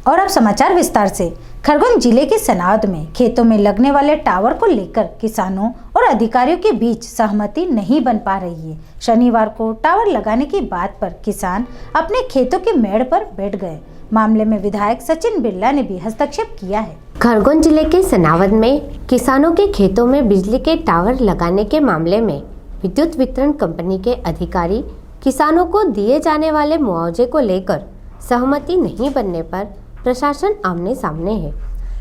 और अब समाचार विस्तार से। खरगोन जिले के सनावद में खेतों में लगने वाले टावर को लेकर किसानों और अधिकारियों के बीच सहमति नहीं बन पा रही है। शनिवार को टावर लगाने की बात पर किसान अपने खेतों के मेड़ पर बैठ गए। मामले में विधायक सचिन बिरला ने भी हस्तक्षेप किया है। खरगोन जिले के सनावद में किसानों के खेतों में बिजली के टावर लगाने के मामले में विद्युत वितरण कंपनी के अधिकारी किसानों को दिए जाने वाले मुआवजे को लेकर सहमति नहीं बनने पर प्रशासन आमने सामने है।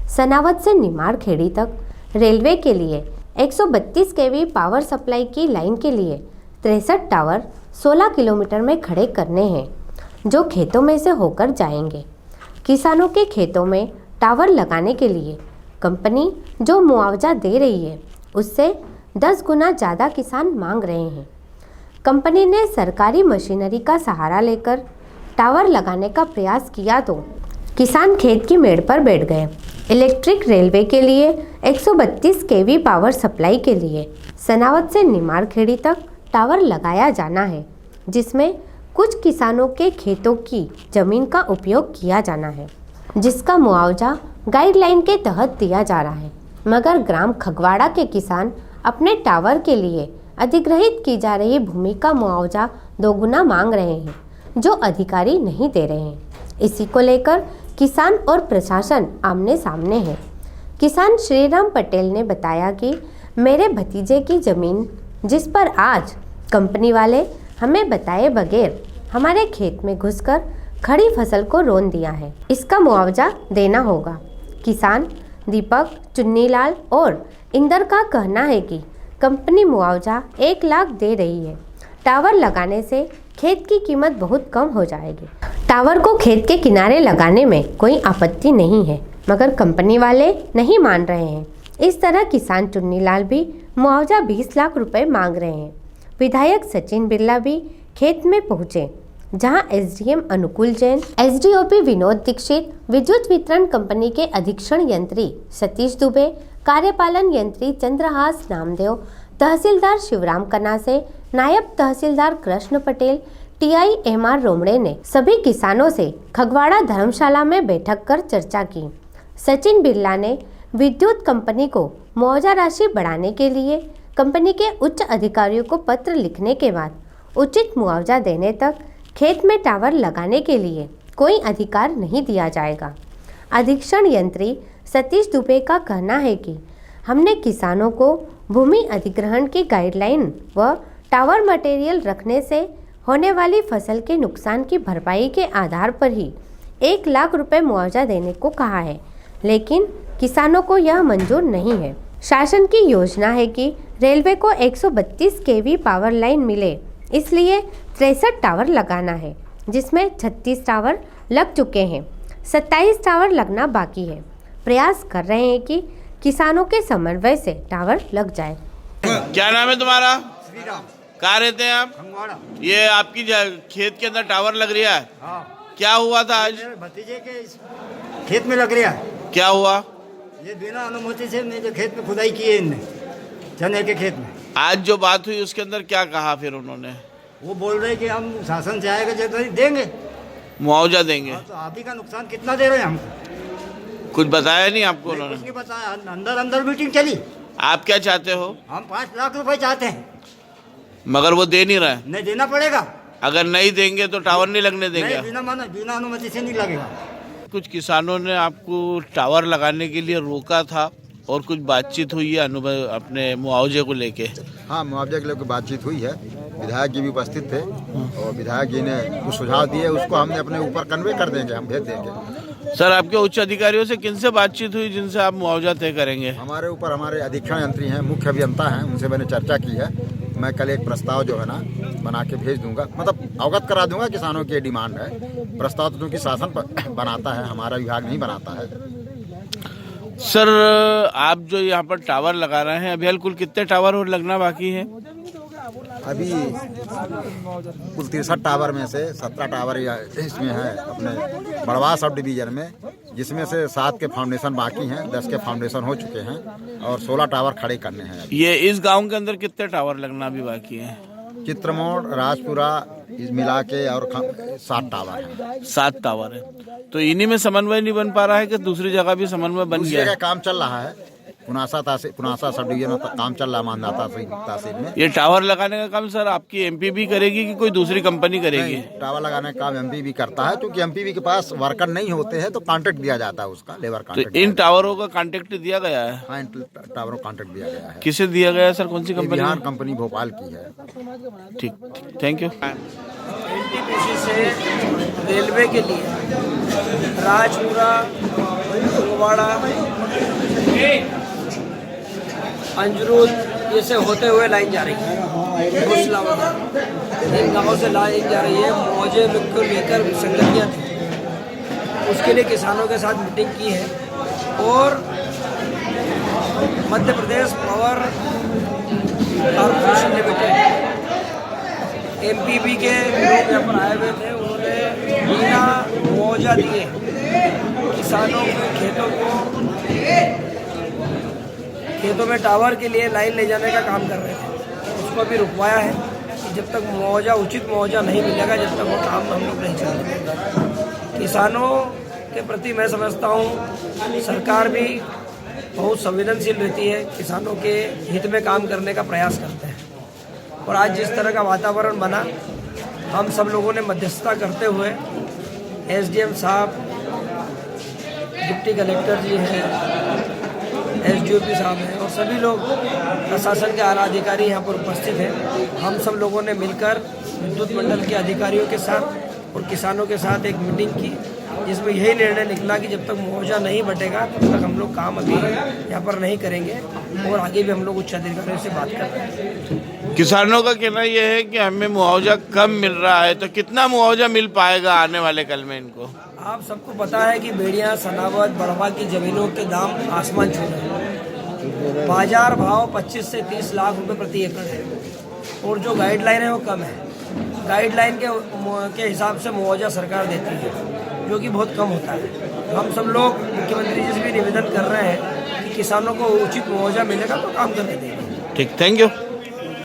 सनावद से निमाड़ खेड़ी तक रेलवे के लिए 132 केवी पावर सप्लाई की लाइन के लिए 63 टावर 16 किलोमीटर में खड़े करने हैं, जो खेतों में से होकर जाएंगे। किसानों के खेतों में टावर लगाने के लिए कंपनी जो मुआवजा दे रही है, उससे 10 गुना ज़्यादा किसान मांग रहे हैं। कंपनी ने सरकारी मशीनरी का सहारा लेकर टावर लगाने का प्रयास किया तो किसान खेत की मेड़ पर बैठ गए। इलेक्ट्रिक रेलवे के लिए 132 केवी पावर सप्लाई के लिए सनावद से निमाड़ खेड़ी तक टावर लगाया जाना है, जिसमें कुछ किसानों के खेतों की जमीन का उपयोग किया जाना है, जिसका मुआवजा गाइडलाइन के तहत दिया जा रहा है। मगर ग्राम खगवाड़ा के किसान अपने टावर के लिए अधिग्रहित की जा रही भूमि का मुआवजा 2 गुना मांग रहे हैं, जो अधिकारी नहीं दे रहे हैं। इसी को लेकर किसान और प्रशासन आमने सामने है। किसान श्रीराम पटेल ने बताया कि मेरे भतीजे की ज़मीन, जिस पर आज कंपनी वाले हमें बताए बगैर हमारे खेत में घुसकर खड़ी फसल को रोन दिया है, इसका मुआवजा देना होगा। किसान दीपक, चुन्नीलाल और इंदर का कहना है कि कंपनी मुआवजा 1 लाख दे रही है। टावर लगाने से खेत की कीमत बहुत कम हो जाएगी। टावर को खेत के किनारे लगाने में कोई आपत्ति नहीं है, मगर कंपनी वाले नहीं मान रहे हैं। इस तरह किसान चुन्नीलाल भी मुआवजा 20 लाख रुपए मांग रहे हैं। विधायक सचिन बिरला भी खेत में पहुंचे, जहां एसडीएम अनुकूल जैन, एसडीओपी विनोद दीक्षित, विद्युत वितरण कंपनी के अधीक्षण यंत्री सतीश दुबे, कार्यपालन यंत्री चंद्रहास नामदेव, तहसीलदार शिवराम कनासे, नायब तहसीलदार कृष्ण पटेल, TIMR रोमड़े ने सभी किसानों से खगवाड़ा धर्मशाला में बैठक कर चर्चा की। सचिन बिरला ने विद्युत कंपनी को मुआवजा राशि बढ़ाने के लिए कंपनी के उच्च अधिकारियों को पत्र लिखने के बाद उचित मुआवजा देने तक खेत में टावर लगाने के लिए कोई अधिकार नहीं दिया जाएगा। अधीक्षण यंत्री सतीश दुबे का कहना है कि हमने किसानों को भूमि अधिग्रहण की गाइडलाइन व टावर मटेरियल रखने से होने वाली फसल के नुकसान की भरपाई के आधार पर ही 1 लाख रुपए मुआवजा देने को कहा है, लेकिन किसानों को यह मंजूर नहीं है। शासन की योजना है कि रेलवे को 132 केवी पावर लाइन मिले, इसलिए 63 टावर लगाना है, जिसमें 36 टावर लग चुके हैं, 27 टावर लगना बाकी है। प्रयास कर रहे हैं कि किसानों के समन्वय से टावर लग जाए। क्या नाम है तुम्हारा? कहाँ रहते हैं आप? खंगवाड़ा। ये आपकी खेत के अंदर टावर लग रहा है? हाँ। क्या हुआ था आज? मेरे भतीजे के खेत में लग रहा है। क्या हुआ? ये बिना अनुमति से मेरे खेत में खुदाई की है इनने, चने के खेत में। आज जो बात हुई उसके अंदर क्या कहा फिर उन्होंने? वो बोल रहे कि हम शासन से आएगा जब देंगे, मुआवजा देंगे। तो आप ही का नुकसान कितना दे रहे हैं हमको? कुछ बताया नहीं आपको कुछ उन्होंने? नहीं बताया। अंदर मीटिंग चली। आप क्या चाहते हो? हम 5 लाख रुपए चाहते हैं। मगर वो दे नहीं रहा है। नहीं देना पड़ेगा। अगर नहीं देंगे तो टावर नहीं लगने देंगे? नहीं, बिना अनुमति से नहीं लगेगा। कुछ किसानों ने आपको टावर लगाने के लिए रोका था और कुछ बातचीत हुई है अनुभव अपने मुआवजे को लेके? हाँ, मुआवजे के लेकर बातचीत हुई है। विधायक जी भी उपस्थित थे और विधायक जी ने कुछ सुझाव दिए, उसको हमने अपने ऊपर कन्वे कर देंगे, हम भेज देंगे। सर, आपके उच्च अधिकारियों से किनसे बातचीत हुई जिनसे आप मुआवजा तय करेंगे? हमारे ऊपर हमारे अधीक्षण यंत्री हैं, मुख्य अभियंता हैं, उनसे मैंने चर्चा की है। मैं कल एक प्रस्ताव जो है ना बना के भेज दूंगा, मतलब अवगत करा दूंगा किसानों की डिमांड है। प्रस्ताव तो क्योंकि शासन बनाता है, हमारा विभाग नहीं बनाता है। सर, आप जो यहाँ पर टावर लगा रहे हैं, अभी कुल कितने टावर और लगना बाकी है? अभी कुल 63 टावर में से 17 टावर इसमें है अपने बड़वा सब डिवीजन में, जिसमें से 7 के फाउंडेशन बाकी हैं, 10 के फाउंडेशन हो चुके हैं और 16 टावर खड़े करने हैं। ये इस गांव के अंदर कितने टावर लगना भी बाकी है? चित्रमोड़, राजपुरा इस मिला के और 7 टावर हैं। 7 टावर है, तो इन्हीं में समन्वय नहीं बन पा रहा है कि दूसरी जगह भी समन्वय बन दूसरी गया जगह है? काम चल रहा है, पुनासा सब डिवीजन में काम चल रहा है, मानदाता तहसील में। ये टावर लगाने का काम सर आपकी एमपी भी करेगी कि कोई दूसरी कंपनी करेगी? नहीं, टावर लगाने का काम एमपी भी करता है, क्योंकि एमपी के पास वर्कर नहीं होते हैं तो कॉन्ट्रैक्ट दिया जाता है, उसका लेबर तो कॉन्ट्रैक्ट। इन टावरों का कॉन्ट्रैक्ट दिया गया है? हाँ, इन टावरों को कॉन्ट्रैक्ट दिया गया है। किसे दिया गया है सर, कौन सी ये कंपनी? बिहार कंपनी भोपाल की है। ठीक, थैंक यू। एनटीपीसी से रेलवे के लिए राजपुरा, फुलवाड़ा, अंजरूद ये से होते हुए लाइन जा रही है। घोसला वगैरह इन गाँव से लाइन जा रही है। मौजे को लेकर संगतियाँ थी, उसके लिए किसानों के साथ मीटिंग की है। और Madhya Pradesh power corporation limited MPB के लोग यहाँ पर आए हुए थे, उन्होंने बिना मुआवजा दिए किसानों के खेतों में टावर के लिए लाइन ले जाने का काम कर रहे थे। उसको भी रुकवाया है कि जब तक मुआवजा, उचित मुआवजा नहीं मिलेगा, जब तक वो काम हम लोग नहीं चलेंगे। किसानों के प्रति मैं समझता हूँ सरकार भी बहुत संवेदनशील रहती है, किसानों के हित में काम करने का प्रयास करते हैं। और आज जिस तरह का वातावरण बना, हम सब लोगों ने मध्यस्थता करते हुए एसडीएम साहब, डिप्टी कलेक्टर जी हैं, एसडीओपी साहब हैं और सभी लोग प्रशासन के आला अधिकारी यहाँ पर उपस्थित हैं। हम सब लोगों ने मिलकर विद्युत मंडल के अधिकारियों के साथ और किसानों के साथ एक मीटिंग की, जिसमें यही निर्णय निकला कि जब तक मुआवजा नहीं बटेगा तब तक हम लोग काम अभी यहाँ पर नहीं करेंगे और आगे भी हम लोग उच्च अधिकारियों से बात कर रहे हैं। किसानों का कहना यह है कि हमें मुआवजा कम मिल रहा है, तो कितना मुआवजा मिल पाएगा आने वाले कल में इनको? आप सबको पता है कि बेड़िया, सनावत, बड़वा की ज़मीनों के दाम आसमान छू रहे हैं। बाजार भाव 25 से 30 लाख रुपए प्रति एकड़ है और जो गाइडलाइन है वो कम है। गाइडलाइन के हिसाब से मुआवजा सरकार देती है, जो कि बहुत कम होता है। हम सब लोग मुख्यमंत्री जी से भी निवेदन कर रहे हैं कि किसानों को उचित मुआवजा मिलेगा तो काम करने देंगे। ठीक, थैंक यू।